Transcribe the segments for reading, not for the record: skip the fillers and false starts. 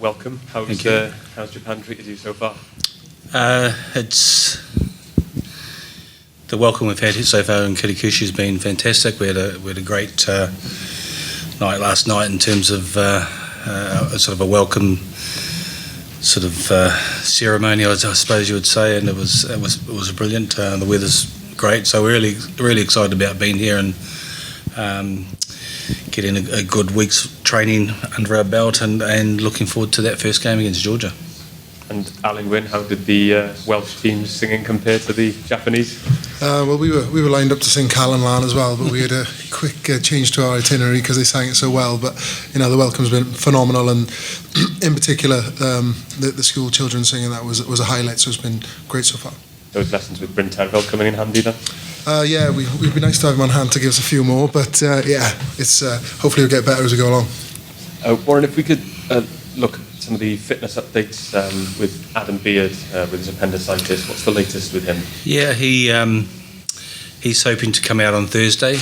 welcome. How's Japan treated you so far? It's the welcome we've had so far in Kitakyushu has been fantastic. We had a great night last night in terms of sort of a welcome sort of ceremony, I suppose you would say, and it was brilliant. The weather's great, so we're really excited about being here and getting a good week's training under our belt and looking forward to that first game against Georgia. And Alun Wyn, how did the Welsh team's singing compare to the Japanese? Well, we were lined up to sing Gatland Alun as well, but we had a quick change to our itinerary because they sang it so well. But the welcome's been phenomenal, and in particular, the school children singing that was a highlight. So it's been great so far. Those lessons with Bryn Terfel coming in handy then? Yeah, we'd be nice to have him on hand to give us a few more, but it's hopefully we'll get better as we go along. Warren, if we could look at some of the fitness updates with Adam Beard with his appendicitis. What's the latest with him? Yeah, he's hoping to come out on Thursday,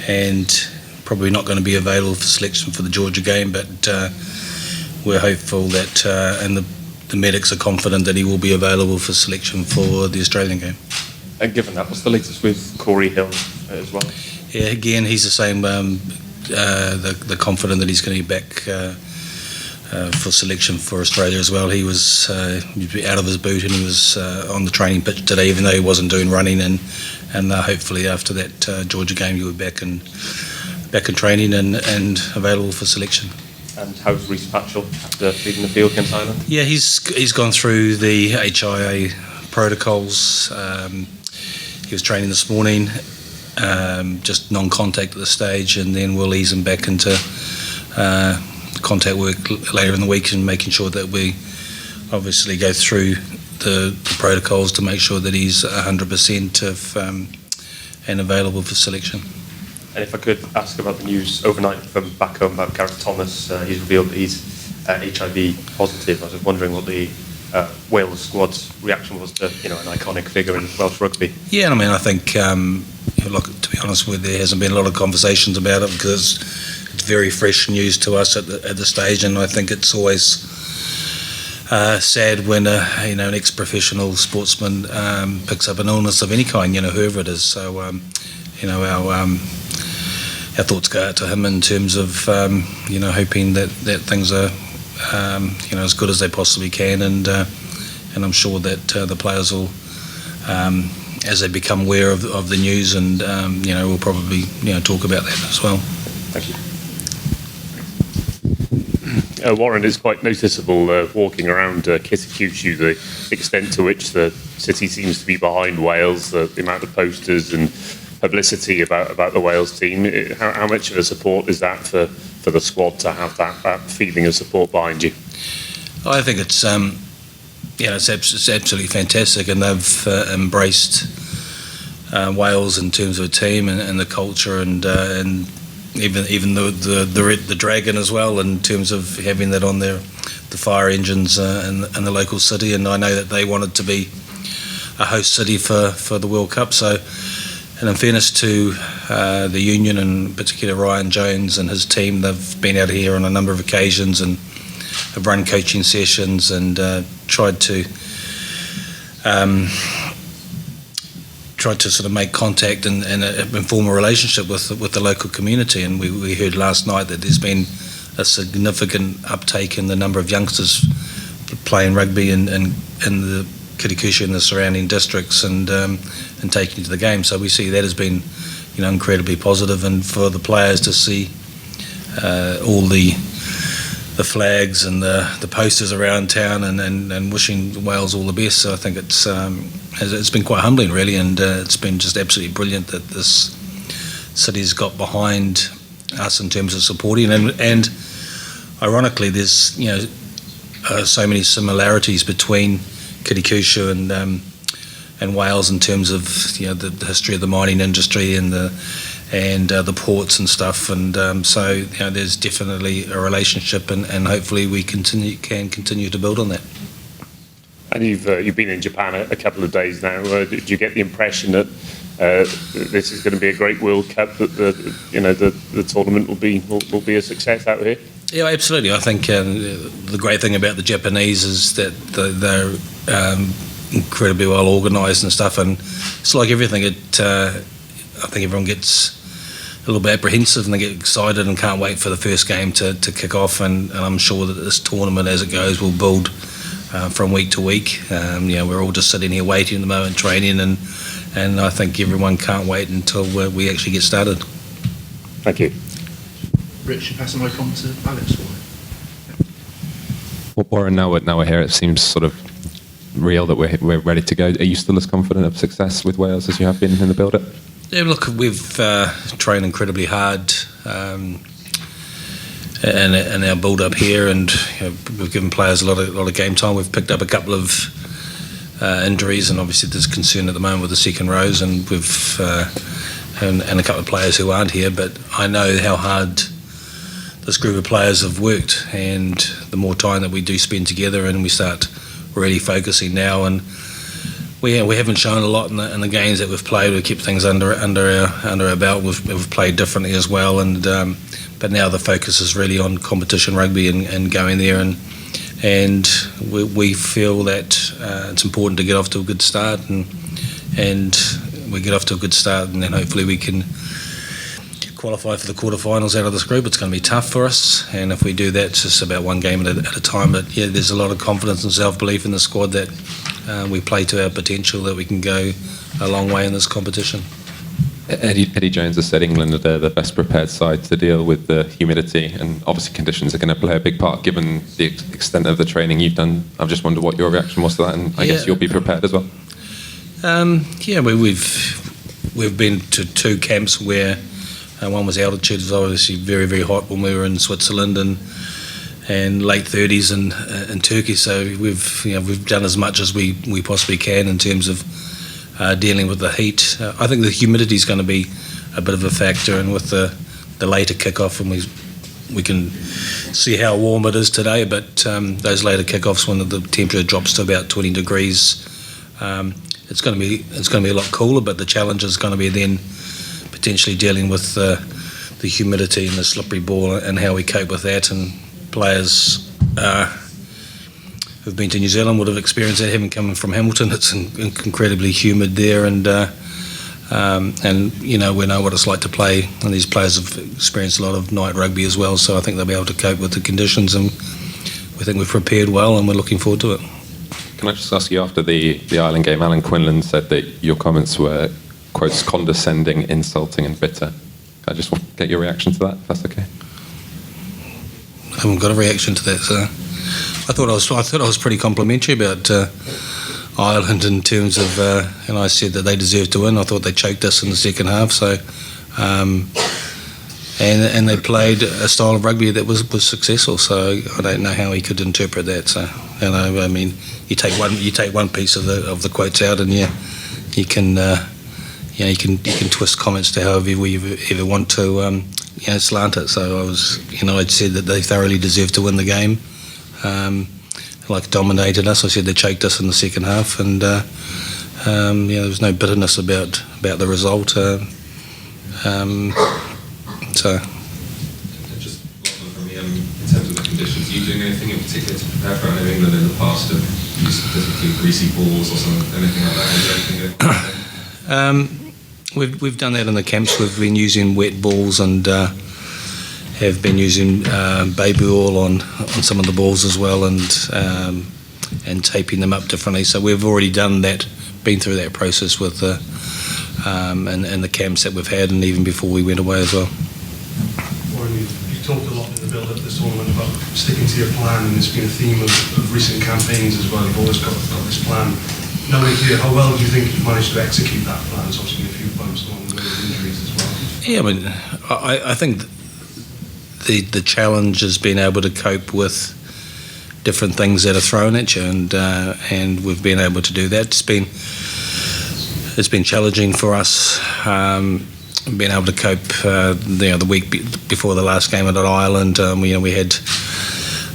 and probably not going to be available for selection for the Georgia game, but we're hopeful that and the medics are confident that he will be available for selection for the Australian game. And given that, what's the latest with Cory Hill as well? Yeah, again, he's the same. The confident that he's going to be back for selection for Australia as well. He was out of his boot and he was on the training pitch today, even though he wasn't doing running. And hopefully after that Georgia game, he'll be back in training and available for selection. And how's Rhys Patchell after leaving the field against Ireland? Yeah, he's gone through the HIA protocols. He was training this morning, just non-contact at this stage, and then we'll ease him back into contact work later in the week and making sure that we obviously go through the protocols to make sure that he's 100% and available for selection. And if I could ask about the news overnight from back home about Gareth Thomas, he's revealed that he's HIV positive. I was just wondering what the Wales squad's reaction was to an iconic figure in Welsh rugby. Yeah, I think look, to be honest with you, there hasn't been a lot of conversations about it because it's very fresh news to us at the stage, and I think it's always sad when an ex-professional sportsman picks up an illness of any kind, whoever it is. So our thoughts go out to him in terms of hoping that things are as good as they possibly can, and I'm sure that the players will, as they become aware of the news, and we'll probably talk about that as well. Thank you. Warren, it's quite noticeable walking around Kitakyushu, the extent to which the city seems to be behind Wales, the amount of posters and publicity about the Wales team. How much of a support is that for the squad to have that feeling of support behind you? I think it's it's absolutely fantastic, and they've embraced Wales in terms of a team and the culture, and even the dragon as well, in terms of having that on the fire engines in the local city. And I know that they wanted to be a host city for the World Cup. So, and in fairness to the union, and in particular Warren Jones and his team, they've been out here on a number of occasions and have run coaching sessions and tried to sort of make contact and form a relationship with the local community. And we heard last night that there's been a significant uptake in the number of youngsters playing rugby in the Kitakyushu and the surrounding districts and taking to the game. So we see that as been incredibly positive, and for the players to see all the flags and the posters around town and wishing Wales all the best. So I think it's been quite humbling, really, and it's been just absolutely brilliant that this city's got behind us in terms of supporting, and ironically there's so many similarities between Kitakyushu and Wales in terms of the history of the mining industry and the ports and stuff, and so there's definitely a relationship, and hopefully we can continue to build on that. And you've been in Japan a couple of days now. Did you get the impression that this is going to be a great World Cup, that the tournament will be a success out here? Yeah, absolutely. I think the great thing about the Japanese is that they're incredibly well organised and stuff, and it's like everything. I think everyone gets a little bit apprehensive and they get excited and can't wait for the first game to kick off, and I'm sure that this tournament as it goes will build from week to week. We're all just sitting here waiting at the moment, training, and I think everyone can't wait until we actually get started. Thank you. Rich, you pass the mic on to Alex for Well, Warren, now we're here, it seems sort of real that we're ready to go. Are you still as confident of success with Wales as you have been in the build-up? Yeah, look, we've trained incredibly hard in our build-up here, and we've given players a lot of game time. We've picked up a couple of injuries, and obviously there's concern at the moment with the second rows, and we've and a couple of players who aren't here. But I know how hard this group of players have worked, and the more time that we do spend together, and we start really focusing now, and we haven't shown a lot in the games that we've played. We've kept things under our belt. We've played differently as well, and but now the focus is really on competition rugby and going there, and we feel that it's important to get off to a good start, and we get off to a good start, and then hopefully we can qualify for the quarterfinals out of this group. It's going to be tough for us, and if we do that, it's just about one game at a time. But yeah, there's a lot of confidence and self-belief in the squad that we play to our potential, that we can go a long way in this competition. Eddie Jones has said England are the best prepared side to deal with the humidity, and obviously conditions are going to play a big part given the extent of the training you've done. I've just wondered what your reaction was to that, and I guess you'll be prepared as well. We've been to two camps where one was altitude. It was obviously very, very hot when we were in Switzerland, and late 30s in Turkey. So we've done as much as we possibly can in terms of dealing with the heat. I think the humidity is going to be a bit of a factor, and with the later kickoff, and we can see how warm it is today. But those later kickoffs, when the temperature drops to about 20 degrees, it's going to be a lot cooler. But the challenge is going to be then potentially dealing with the humidity and the slippery ball and how we cope with that. And players who've been to New Zealand would have experienced that, having come from Hamilton. It's incredibly humid there, and we know what it's like to play, and these players have experienced a lot of night rugby as well, so I think they'll be able to cope with the conditions, and we think we've prepared well, and we're looking forward to it. Can I just ask you, after the Ireland game, Alan Quinlan said that your comments were, quotes, condescending, insulting and bitter. I just want to get your reaction to that, if that's okay. I haven't got a reaction to that, so I thought I was pretty complimentary about Ireland in terms of, and I said that they deserved to win. I thought they choked us in the second half, so and they played a style of rugby that was successful. So I don't know how he could interpret that. So I mean, you take one piece of the quotes out, and you can twist comments to however you ever want to slant it. So I'd said that they thoroughly deserved to win the game. Dominated us. I said they choked us in the second half, and there was no bitterness about the result. So. Just from me, in terms of the conditions, are you doing anything in particular to prepare for it? I know England in the past have used specifically greasy balls or anything like that. Is there anything going on? We've done that in the camps. We've been using wet balls and have been using baby oil on some of the balls as well, and taping them up differently. So we've already done that, been through that process with and the camps that we've had, and even before we went away as well. Warren, you talked a lot in the build-up to this tournament about sticking to your plan, and it's been a theme of recent campaigns as well. You've always got this plan. Now we're here, how well do you think you've managed to execute that plan? There's obviously been a few bumps along the way with injuries as well. Yeah, I mean, I think the challenge has been able to cope with different things that are thrown at you, and we've been able to do that. It's been challenging for us, being able to cope. The week before the last game at Ireland, we had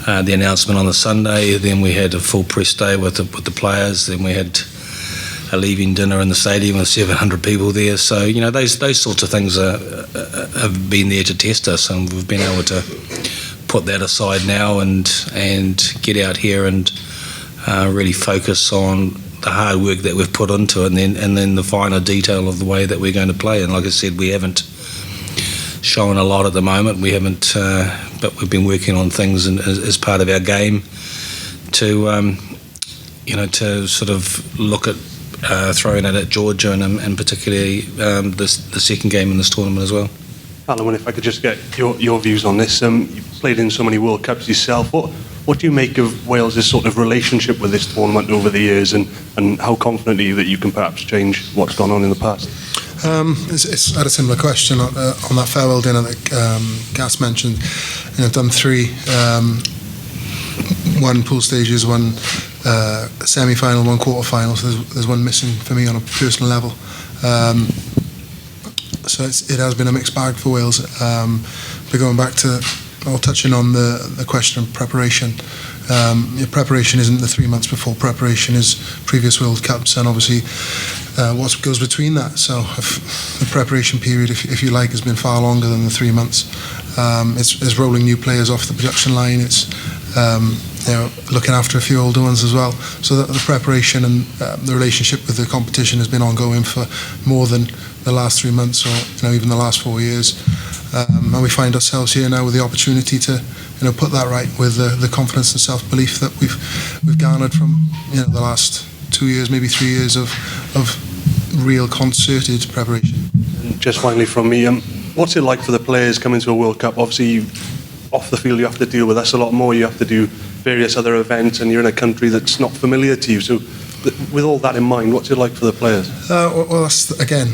the announcement on the Sunday. Then we had a full press day with the players. Then we had a leaving dinner in the stadium with 700 people there. So those sorts of things have been there to test us, and we've been able to put that aside now and get out here and really focus on the hard work that we've put into it, and then the finer detail of the way that we're going to play. And like I said, we haven't shown a lot at the moment. We haven't, but we've been working on things as part of our game to, to sort of look at throwing it at Georgia and particularly the second game in this tournament as well. Alun, if I could just get your views on this. You've played in so many World Cups yourself. What do you make of Wales' sort of relationship with this tournament over the years, and how confident are you that you can perhaps change what's gone on in the past? It's had a similar question on that farewell dinner that Gas mentioned. I've done 3, one pool stages, one semi-final, one quarter-final, so there's one missing for me on a personal level. So it has been a mixed bag for Wales. But going back to, touching on the question of preparation, preparation isn't the 3 months before. Preparation is previous World Cups, and obviously what goes between that. So the preparation period, if you like, has been far longer than the 3 months. It's rolling new players off the production line. It's looking after a few older ones as well. So that the preparation and the relationship with the competition has been ongoing for more than the last 3 months, or even the last 4 years. And we find ourselves here now with the opportunity to put that right with the confidence and self-belief that we've garnered from the last 2 years, maybe 3 years of real concerted preparation. And just finally from me, what's it like for the players coming to a World Cup? Obviously, off the field you have to deal with us a lot more. You have to do various other events, and you're in a country that's not familiar to you. So with all that in mind, what's it like for the players? Well, that's, again,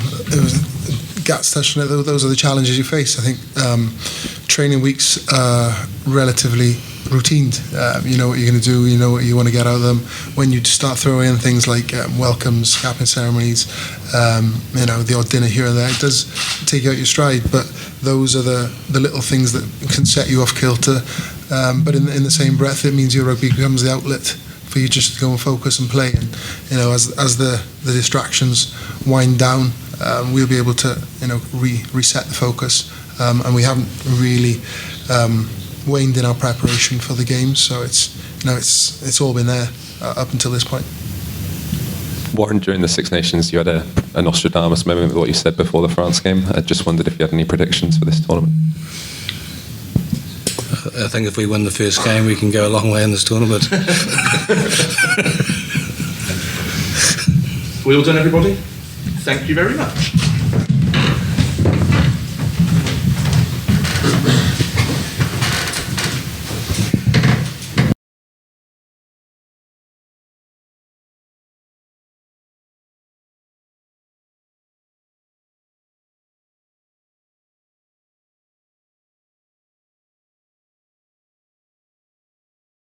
Gats touched on it. Those are the challenges you face. I think training weeks are relatively routined. You know what you're going to do, you know what you want to get out of them. When you start throwing in things like welcomes, capping ceremonies, the odd dinner here and there, it does take you out your stride, but those are the little things that can set you off kilter. But in the same breath, it means your rugby becomes the outlet for you just to go and focus and play. And as the distractions wind down, we'll be able to reset the focus. And we haven't really waned in our preparation for the games, so it's all been there up until this point. Warren, during the Six Nations, you had a Nostradamus moment with what you said before the France game. I just wondered if you had any predictions for this tournament. I think if we win the first game, we can go a long way in this tournament. We all done, everybody? Thank you very much.